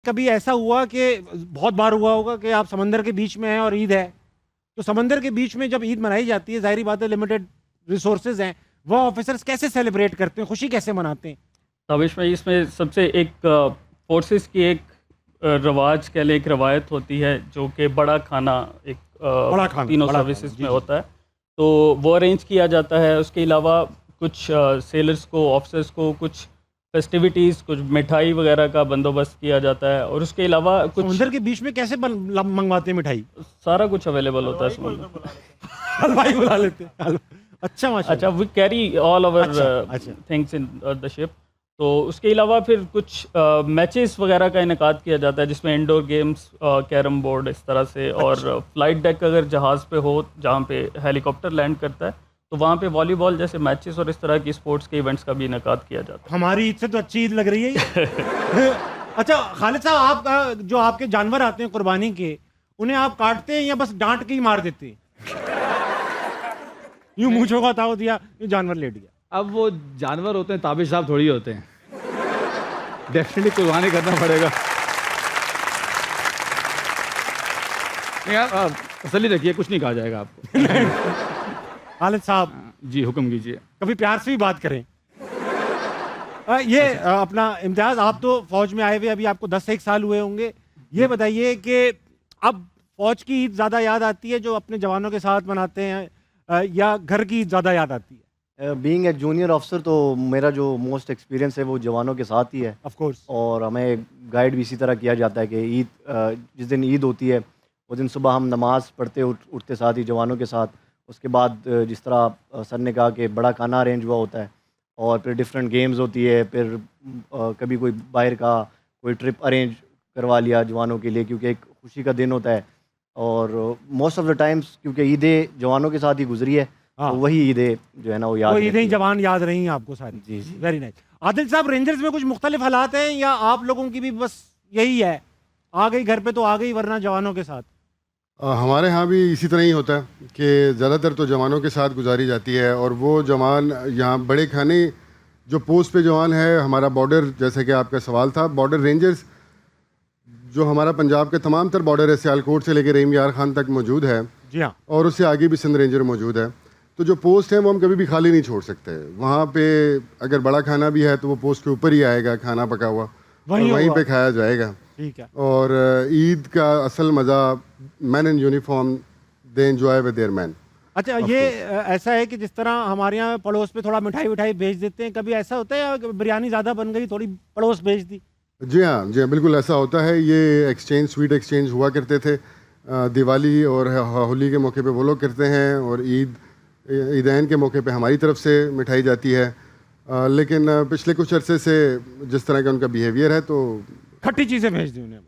कभी ऐसा हुआ कि बहुत बार हुआ होगा कि आप समंदर के बीच में हैं और ईद है, तो समंदर के बीच में जब ईद मनाई जाती है, जाहिर बात है लिमिटेड रिसोर्सेज हैं, वो ऑफिसर्स कैसे सेलिब्रेट करते हैं, खुशी कैसे मनाते हैं? तबिश में इसमें सबसे एक फोर्सेस की एक रवाज कह लें, एक रवायत होती है जो कि बड़ा खाना एक बड़ा खाना, तीनों बड़ा सर्विसेज खाना, जी, में जी। होता है, तो वो अरेंज किया जाता है। उसके अलावा कुछ सेलर्स को, ऑफिसर्स को कुछ फेस्टिविटीज़, कुछ मिठाई वगैरह का बंदोबस्त किया जाता है। और उसके अलावा कुछ समंदर के बीच में कैसे मंगवाते हैं मिठाई? सारा कुछ अवेलेबल होता है समंदर। हलवाई बुला लेते हैं अच्छा, अच्छा, माशाल्लाह। वी कैरी ऑल आवर अच्छा, अच्छा। Things in the ship. तो उसके अलावा फिर कुछ मैचेस वगैरह का इनेकाद किया जाता है, जिसमें इंडोर गेम्स, कैरम बोर्ड, इस तरह से। और अच्छा। फ्लाइट डेक अगर जहाज़ पे हो, जहाँ पे हेलीकॉप्टर लैंड करता है, तो वहाँ पे वॉलीबॉल जैसे मैचेस और इस तरह की स्पोर्ट्स के इवेंट्स का भी इनेकाद किया जाता हमारी ईद से तो अच्छी ईद लग रही है ये। अच्छा खालिद साहब, आप जो आपके जानवर आते हैं कुर्बानी के, उन्हें आप काटते हैं या बस डांट के ही मार देते हैं? यूं मूंछों का ताव दिया, यूं जानवर लेट गया। अब वो जानवर होते हैं, ताबिश साहब थोड़ी होते हैं। डेफिनेटली कुर्बानी करना पड़ेगा। नहीं आप तसल्ली रखिए, कुछ नहीं कहा जाएगा आपको। खालिद साहब, जी हुक्म कीजिए। कभी प्यार से भी बात करें। अपना इम्तियाज, आप तो फौज में आए हुए अभी आपको 10 से 1 साल हुए होंगे। ये बताइए कि अब फौज की ईद ज़्यादा याद आती है जो अपने जवानों के साथ मनाते हैं, या घर की ईद ज़्यादा याद आती है? बीइंग ए जूनियर ऑफिसर तो मेरा जो मोस्ट एक्सपीरियंस है वो जवानों के साथ ही है। Of course. और हमें गाइड भी इसी तरह किया जाता है कि ईद जिस दिन ईद होती है उस दिन सुबह हम नमाज़ पढ़ते उठते साथ ही जवानों के साथ। उसके बाद जिस तरह सर ने कहा कि बड़ा खाना अरेंज हुआ होता है और फिर डिफरेंट गेम्स होती है। फिर कभी कोई बाहर का कोई ट्रिप अरेंज करवा लिया जवानों के लिए, क्योंकि एक खुशी का दिन होता है। और मोस्ट ऑफ द टाइम्स क्योंकि ईदें जवानों के साथ ही गुजरी है, हाँ। तो वही ईदें जो है ना वो याद वो रहती ईदें है। जवान याद रही हैं आपको सारी? जी जी। Very nice. आदिल साहब, रेंजर्स में कुछ मुख्तलिफ हालात हैं या आप लोगों की भी बस यही है, आ गई घर पे तो आ गई, वरना जवानों के साथ? हमारे यहाँ भी इसी तरह ही होता है कि ज़्यादातर तो जवानों के साथ गुजारी जाती है। और वो जवान यहाँ बड़े खाने जो पोस्ट पे जवान है, हमारा बॉर्डर, जैसे कि आपका सवाल था, बॉर्डर रेंजर्स जो हमारा पंजाब के तमाम तर बॉर्डर है, सियालकोट से लेकर रहीम यार खान तक मौजूद है। जी हाँ। और उससे आगे भी सिंध रेंजर मौजूद है। तो जो पोस्ट है वो हम कभी भी खाली नहीं छोड़ सकते। वहाँ पे अगर बड़ा खाना भी है तो वो पोस्ट के ऊपर ही आएगा, खाना पका हुआ, और वहीं पे खाया जाएगा। ठीक है। और ईद का असल मज़ा man in uniform they enjoy with their man. अच्छा, ये ऐसा है कि जिस तरह हमारे यहाँ पड़ोस पे थोड़ा मिठाई विठाई भेज देते हैं, कभी ऐसा होता है या बिरयानी ज़्यादा बन गई, थोड़ी पड़ोस भेज दी? जी हाँ, बिल्कुल ऐसा होता है। ये एक्सचेंज, स्वीट एक्सचेंज हुआ करते थे। दिवाली और होली के मौके पे वो लोग करते हैं, और ईदैन के मौके पे हमारी तरफ से मिठाई जाती है। लेकिन पिछले कुछ अरसे से जिस तरह का उनका बिहेवियर है, तो खट्टी चीज़ें भेज दी उन्हें।